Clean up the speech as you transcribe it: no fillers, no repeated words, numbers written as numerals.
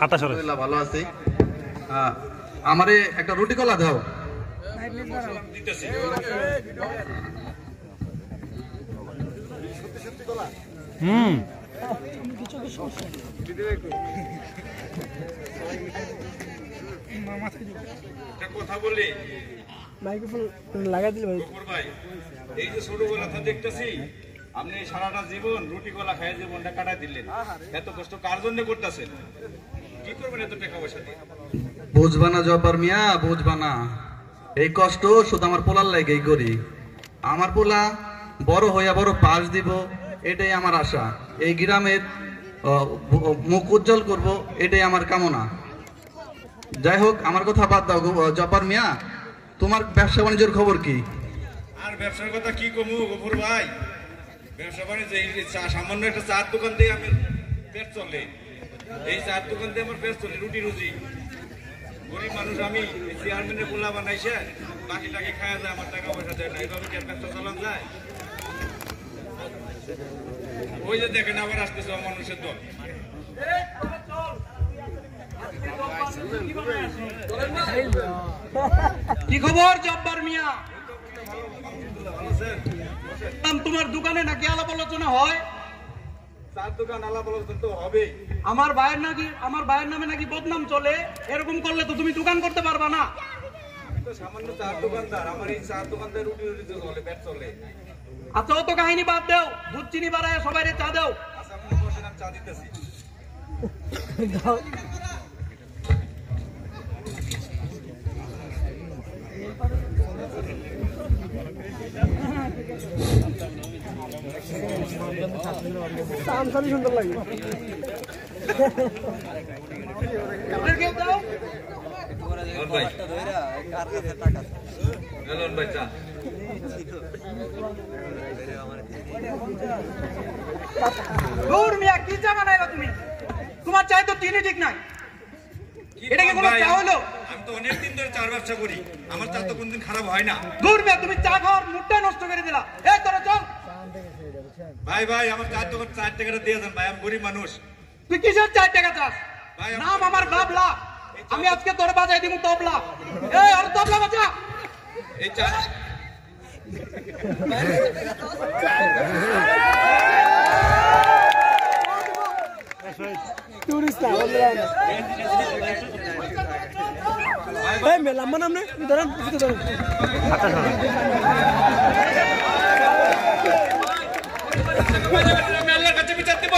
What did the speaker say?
আলহামদুলিল্লাহ ভালো আছি। আমারে একটা রুটি কলা দাও। কথা বলি মাইক্রোফোন লাগাই দিলে ভাই, এই যে ছোটবেলা তো দেখতেছি আপনি সারাটা জীবন রুটি কলা খাই জীবনটা কাটাই দিলেন, এত কষ্ট কার জন্য করতেছেন? কি করবেন এত টাকা পয়সা দিয়ে? বুঝবা না জব্বার মিয়া, বুঝবা না। এই কষ্ট শুধু আমার পোলার লাগেই করি। আমার পোলা বড় হইয়া বড় পাশ দিব, এটাই আমার আশা। এই গ্রামের মুখ উজ্জ্বল করব, এটাই আমার কামনা। যাই হোক, আমার কথা বাদ দাও জব্বার মিয়া, তোমার ব্যবসা বাণিজ্যের খবর কি? আর ব্যবসার কথা কি কমু গফুর ভাই, ব্যবসা বাণিজ্য এই সামান্য একটা চার দোকান দিয়ে আমার পেট চলে। এই চার দোকান দিয়ে আমার পেট চলে, রুটি রুজি। গরিব মানুষ আমি, চেয়ারম্যানের পোলা বানাইছে, বাকি টাকা খাওয়া যায়, আমার টাকা পয়সা দেয় না। এইভাবে কি ব্যবসা চালান যায়? ওই যে দেখেন আবার আসতেছে মানুষের দল। কি খবর জব্বার মিয়া? তোমার দোকানে নাকি আলাপ আলোচনা হয়? চার দোকান আলাপ আলোচনা তো হবে। আমার ভাইয়ের নামে নাকি বদনাম চলে। এরকম করলে তো তুমি দোকান করতে পারবা না। সামান্য চার দোকানদার, আমার এই চার দোকানদার রুটি রুটি চলে, পেট চলে। আচ্ছা, অত কাহিনী বাদ দাও, দুধ চিনি বাড়ায় সবাই চা দাও। আচ্ছা, আপনি বসেন, আমি চা দিতেছি। সুন্দর লাগে। কি চা বানাইবা তুমি? তোমার চাই তো চিনি ঠিক নাই। এটা কি কোনো চা হলো? আমি তো অনেকদিন ধরে চার ব্যবসা করি, আমার চা তো কোনদিন খারাপ হয় না। দূর মিয়া, তুমি চা খাওয়ার মুডটা নষ্ট করে দিলা। এই তোরা চল ভাই ভাই, আমার চার দোকান 4 টাকাটা দিয়ে যান ভাই, আমি গরিব মানুষ। তুই কিসের 4 টাকা চাস? নাম আমার বাবলা, আমি আজকে তোর বাজাই দিব তবলা। এই আর তবলা বাজা। এই চা টুরিস্ট মেলা মানে আপনি ধরেন আল্লাহর কাছে বিচার দেব।